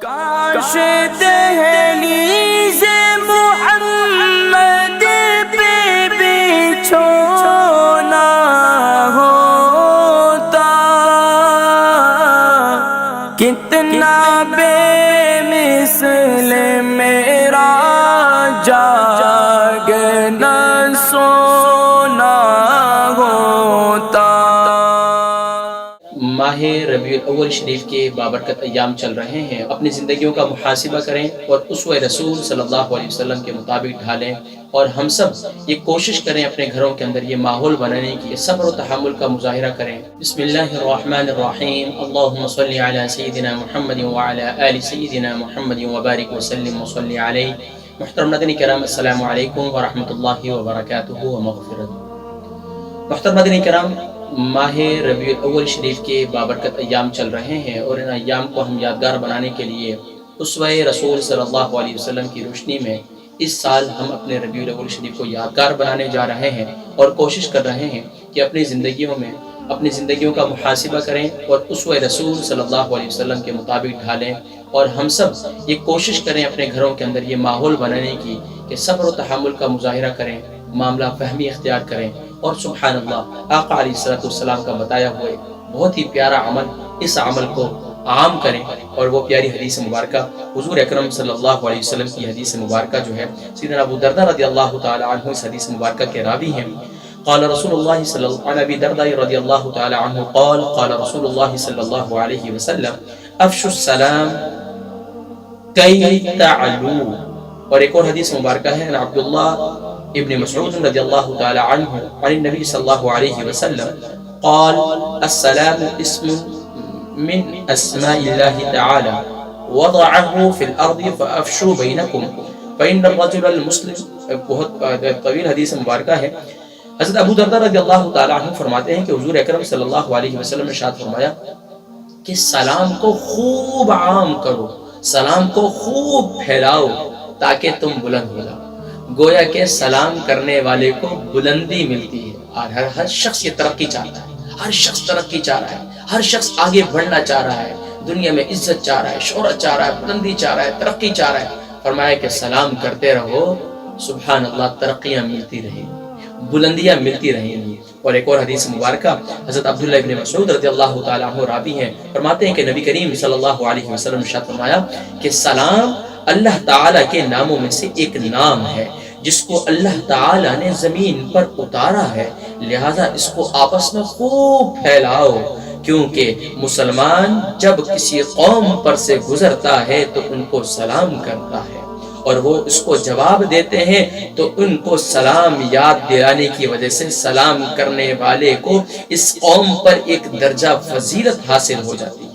کاش دہلیز محمد پہ بچھونا ہوتا، کتنا بے مثل میرا جاگنا سونا ہوتا۔ ماہ ربیع الاول شریف کے بابرکت ایام چل رہے ہیں، اپنی زندگیوں کا محاسبہ کریں اور اسوہ رسول صلی اللہ علیہ وسلم کے مطابق ڈھالیں، اور ہم سب یہ کوشش کریں اپنے گھروں کے اندر یہ ماحول بنانے کی، صبر و تحمل کا مظاہرہ کریں۔ بسم اللہ الرحمن الرحیم، اللہم صلی علی سیدنا محمد وعلی آل سیدنا محمد وبارک وسلم وصلی علیہ۔ محترم ناظرین کرام، السلام علیکم ورحمۃ اللہ وبرکاتہ ومغفرت۔ محترم ناظرین کرام، ماہ ربیع الاول شریف کے بابرکت ایام چل رہے ہیں، اور ان ایام کو ہم یادگار بنانے کے لیے اسوہ رسول صلی اللہ علیہ وسلم کی روشنی میں اس سال ہم اپنے ربیع الاول شریف کو یادگار بنانے جا رہے ہیں، اور کوشش کر رہے ہیں کہ اپنی زندگیوں کا محاسبہ کریں اور اسوہ رسول صلی اللہ علیہ وسلم کے مطابق ڈھالیں، اور ہم سب یہ کوشش کریں اپنے گھروں کے اندر یہ ماحول بنانے کی کہ صبر و تحمل کا مظاہرہ کریں، معاملہ فہمی اختیار کریں، اور سبحان اللہ آقا علیہ السلام کا بتایا ہوا ایک بہت ہی پیارا عمل، اس عمل کو عام کریں۔ اور وہ پیاری حدیث مبارکہ حضور اکرم صلی اللہ علیہ وسلم کی حدیث مبارکہ جو ہے، سیدنا ابو درداء رضی اللہ تعالی عنہ اس حدیث مبارکہ کے راوی ہیں۔ قال رسول اللہ صلی اللہ علیہ ابی درداء رضی اللہ تعالی عنہ قال رسول اللہ صلی اللہ علیہ وسلم افشوا السلام کی تعلو۔ اور ایک اور حدیث مبارکہ ہے عبداللہ ابن مسعود رضی اللہ تعالی عنہ عن النبی صلی اللہ علیہ وسلم قال السلام اسم من اسماء اللہ تعالی وضعه في الارض فافشوا بینکم فإن الرجل المسلم۔ بہت طویل حدیث مبارکہ ہے۔ حضرت ابو درداء رضی اللہ تعالی عنہ فرماتے ہیں کہ حضور اکرم صلی اللہ علیہ وسلم نے ارشاد فرمایا کہ سلام کو خوب عام کرو، سلام کو خوب پھیلاؤ تاکہ تم بلند ہو جاؤ۔ گویا کہ سلام کرنے والے کو بلندی ملتی ہے، اور ہر شخص یہ ترقی چاہتا ہے، ہر شخص ترقی چاہ رہا ہے، ہر شخص آگے بڑھنا چاہ رہا ہے، دنیا میں عزت چاہ رہا ہے، شہرت چاہ رہا ہے، بلندی چاہ رہا ہے، ترقی چاہ رہا ہے۔ فرمایا کہ سلام کرتے رہو، سبحان اللہ ترقیاں ملتی رہیں، بلندیاں ملتی رہیں گی۔ اور ایک اور حدیث مبارکہ حضرت عبداللہ ابن مسعود رضی اللہ تعالی عنہ راوی ہیں، فرماتے ہیں کہ نبی کریم صلی اللہ علیہ وسلم نے ارشاد فرمایا کہ سلام اللہ تعالیٰ کے ناموں میں سے ایک نام ہے جس کو اللہ تعالیٰ نے زمین پر اتارا ہے، لہذا اس کو آپس میں خوب پھیلاؤ، کیونکہ مسلمان جب کسی قوم پر سے گزرتا ہے تو ان کو سلام کرتا ہے، اور وہ اس کو جواب دیتے ہیں تو ان کو سلام یاد دلانے کی وجہ سے سلام کرنے والے کو اس قوم پر ایک درجہ فضیلت حاصل ہو جاتی ہے۔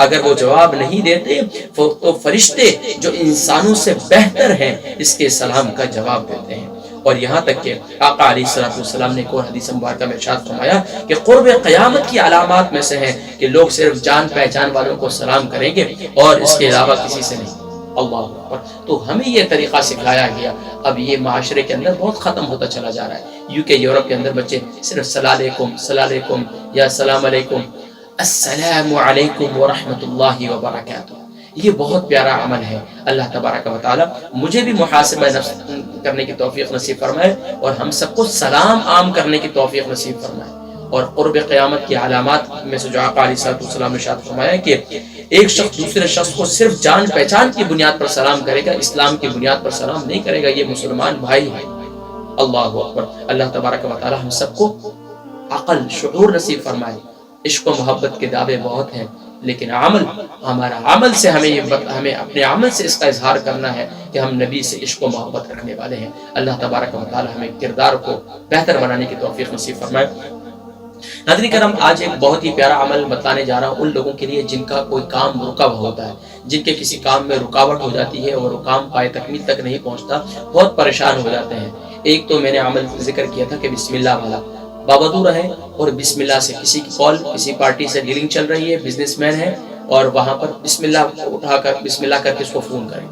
اگر وہ جواب نہیں دیتے تو فرشتے جو انسانوں سے بہتر ہیں اس کے سلام کا جواب دیتے ہیں۔ اور یہاں تک کہ آقا علیہ السلام نے ایک اور حدیث مبارکہ میں ارشاد فرمایا کہ قرب قیامت کی علامات میں سے ہے کہ لوگ صرف جان پہچان والوں کو سلام کریں گے اور اس کے علاوہ کسی سے نہیں۔ اللہ اکبر۔ تو ہمیں یہ طریقہ سکھایا گیا، اب یہ معاشرے کے اندر بہت ختم ہوتا چلا جا رہا ہے۔ UK یورپ کے اندر بچے صرف السلام علیکم یا السلام علیکم، السلام علیکم ورحمۃ اللہ وبرکاتہ۔ یہ بہت پیارا عمل ہے۔ اللہ تبارک و تعالی مجھے بھی محاسبہ نفس کرنے کی توفیق نصیب فرمائے، اور ہم سب کو سلام عام کرنے کی توفیق نصیب فرمائے۔ اور قرب قیامت کی علامات میں سے جو آقا علیہ السلام نے ارشاد فرمایا کہ ایک شخص دوسرے شخص کو صرف جان پہچان کی بنیاد پر سلام کرے گا، اسلام کی بنیاد پر سلام نہیں کرے گا، یہ مسلمان بھائی ہے۔ اللہ اکبر۔ اللہ تبارک و تعالی ہم سب کو عقل، شعور نصیب فرمائے۔ عشق و محبت کے دعوے بہت ہیں، لیکن ہمارا عمل سے ہمیں اپنے عمل سے اس کا اظہار کرنا ہے کہ ہم نبی سے عشق و محبت رکھنے والے ہیں۔ اللہ تبارک و تعالی ہمیں کردار کو بہتر بنانے کی توفیق نصیب فرمائے۔ ناظرین کرام، آج ایک بہت ہی پیارا عمل بتانے جا رہا ہوں ان لوگوں کے لیے جن کا کوئی کام رکا ہوا ہوتا ہے، جن کے کسی کام میں رکاوٹ ہو جاتی ہے اور وہ کام پائے تکمیل تک نہیں پہنچتا، بہت پریشان ہو جاتے ہیں۔ ایک تو میں نے عمل ذکر کیا تھا کہ بسم اللہ والا، بابدو رہے اور بسم اللہ سے کسی کی کال، کسی پارٹی سے ڈیلنگ چل رہی ہے، بزنس مین ہے، اور وہاں پر بسم اللہ اٹھا کر بسم اللہ کر کے اس کو فون کریں۔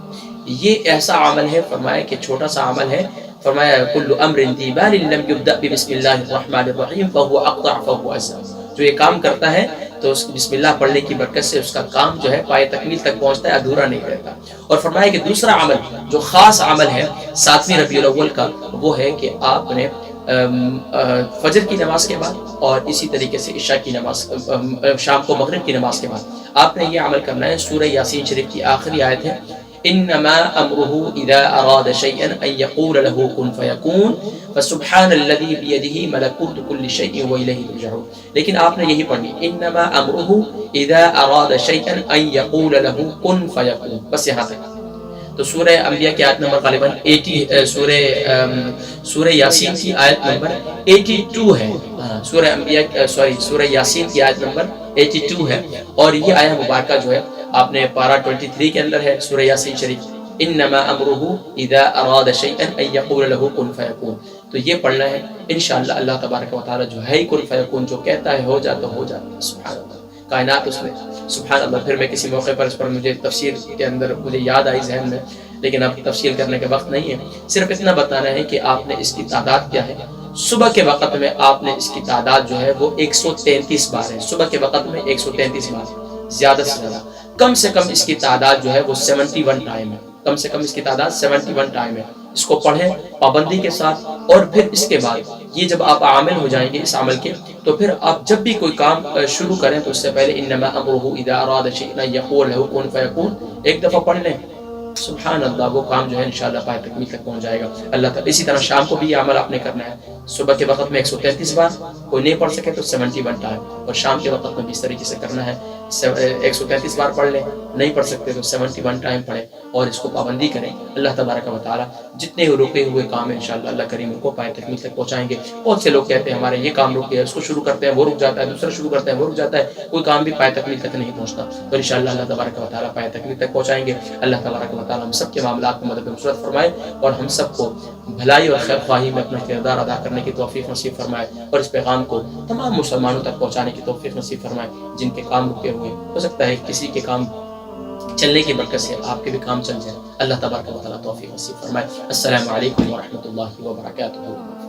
یہ ایسا عمل ہے، فرمایا کہ چھوٹا سا عمل ہے، فرمایا کل امر ذی بال لم یبدأ بسم اللہ الرحمن الرحیم فهو اقطع فهو اسرع۔ جو یہ کام کرتا ہے تو اس بسم اللہ پڑھنے کی برکت سے اس کا کام جو ہے پائے تکمیل تک پہنچتا ہے، ادھورا نہیں رہتا۔ اور فرمایا کہ دوسرا عمل جو خاص عمل ہے 7ویں ربیع الاول کا، وہ ہے کہ آپ نے فجر کی نماز کے بعد اور اسی طریقے سے عشاء کی نماز، شام کو مغرب کی نماز کے بعد آپ نے یہ عمل کرنا ہے۔ سورہ یاسین شریف کی آخری آیت ہے انما امره اذا اراد شيئا ان يقول له كن فيكون فسبحان الذي بيده ملكوت كل شيء واليه ترجعون، لیکن آپ نے یہی پڑھنی انما امره اذا اراد شيئا ان يقول له كن فيكون، بس یہاں تک۔ تو سورہ انبیاء کی آیت نمبر غالباً 80، سورہ یاسین کی آیت نمبر 82 ہے، سورہ انبیاء سورہ یاسین کی آیت نمبر 82 ہے، اور یہ آیت مبارکہ جو ہے آپ نے پارہ 23 کے اندر ہے سورہ یاسین شریف، انما امره اذا اراد شيئا ان يقول له كن فيكون، تو یہ پڑھنا ہے انشاءاللہ۔ اللہ تبارک و تعالی جو ہے کن فیکون، جو کہتا ہے ہو جاتا ہو جاتا، سبحان اللہ، کائنات اس میں، سبحان اللہ۔ پھر میں کسی موقع پر اس پر مجھے تفسیر کے اندر مجھے یاد آئی ذہن میں، لیکن اب تفسیر کرنے کا وقت نہیں ہے، صرف اتنا بتانا ہے کہ آپ نے اس کی تعداد کیا ہے۔ صبح کے وقت میں آپ نے اس کی تعداد جو ہے وہ 133 بار ہے، صبح کے وقت میں 133 بار، زیادہ سے زیادہ کم سے کم اس کی تعداد جو ہے وہ 71 ٹائم ہے، کم سے کم اس کی تعداد 71 ٹائم ہے۔ اس کو پڑھیں پابندی کے ساتھ، اور پھر اس کے بعد یہ جب آپ عامل ہو جائیں گے اس عمل کے، تو پھر آپ جب بھی کوئی کام شروع کریں تو اس سے پہلے انما امره اذا اراد شيئا يقول له كن فيكون ایک دفعہ پڑھ لیں، سبحان اللہ، وہ کام جو ہے انشاءاللہ پائے تکمیل تک پہنچ جائے گا اللہ تعالی۔ اسی طرح شام کو بھی یہ عمل آپ نے کرنا ہے، صبح کے وقت میں 133 بار، کوئی نہیں پڑھ سکے تو 71 ٹائم، اور شام کے وقت میں بھی اس طریقے سے کرنا ہے، 133 بار پڑھ لیں، نہیں پڑھ سکتے تو 71 ٹائم پڑھیں، اور اس کو پابندی کریں۔ اللہ تبارک و تعالی جتنے رکے ہوئے کام ہیں انشاءاللہ اللہ کریم ان کو پائے تکمیل تک پہنچائیں گے۔ بہت سے لوگ کہتے ہیں ہمارے یہ کام رک گیا، اس کو شروع کرتے ہیں وہ رک جاتا ہے، دوسرا شروع کرتے ہیں وہ رک جاتا ہے، کوئی کام بھی پائے تکمیل تک نہیں پہنچتا، تو انشاءاللہ اللہ تبارک و تعالی پائے تکمیل تک پہنچائیں گے۔ اللہ تبارک و تعالی ہم سب کے معاملات میں مدد و نصرت فرمائے، اور ہم سب کو بھلائی اور خیر خواہی میں اپنا کردار ادا کرنے کی توفیق نصیب فرمائے، اور اس پیغام کو تمام مسلمانوں تک پہنچانے کی توفیق نصیب فرمائے۔ جن کے کام رکے ہوئے، ہو سکتا ہے کسی کے کام چلنے کی برکت سے آپ کے بھی کام چل جائے، اللہ تبارک و تعالی توفیق نصیب فرمائے۔ السلام علیکم ورحمۃ اللہ وبرکاتہ۔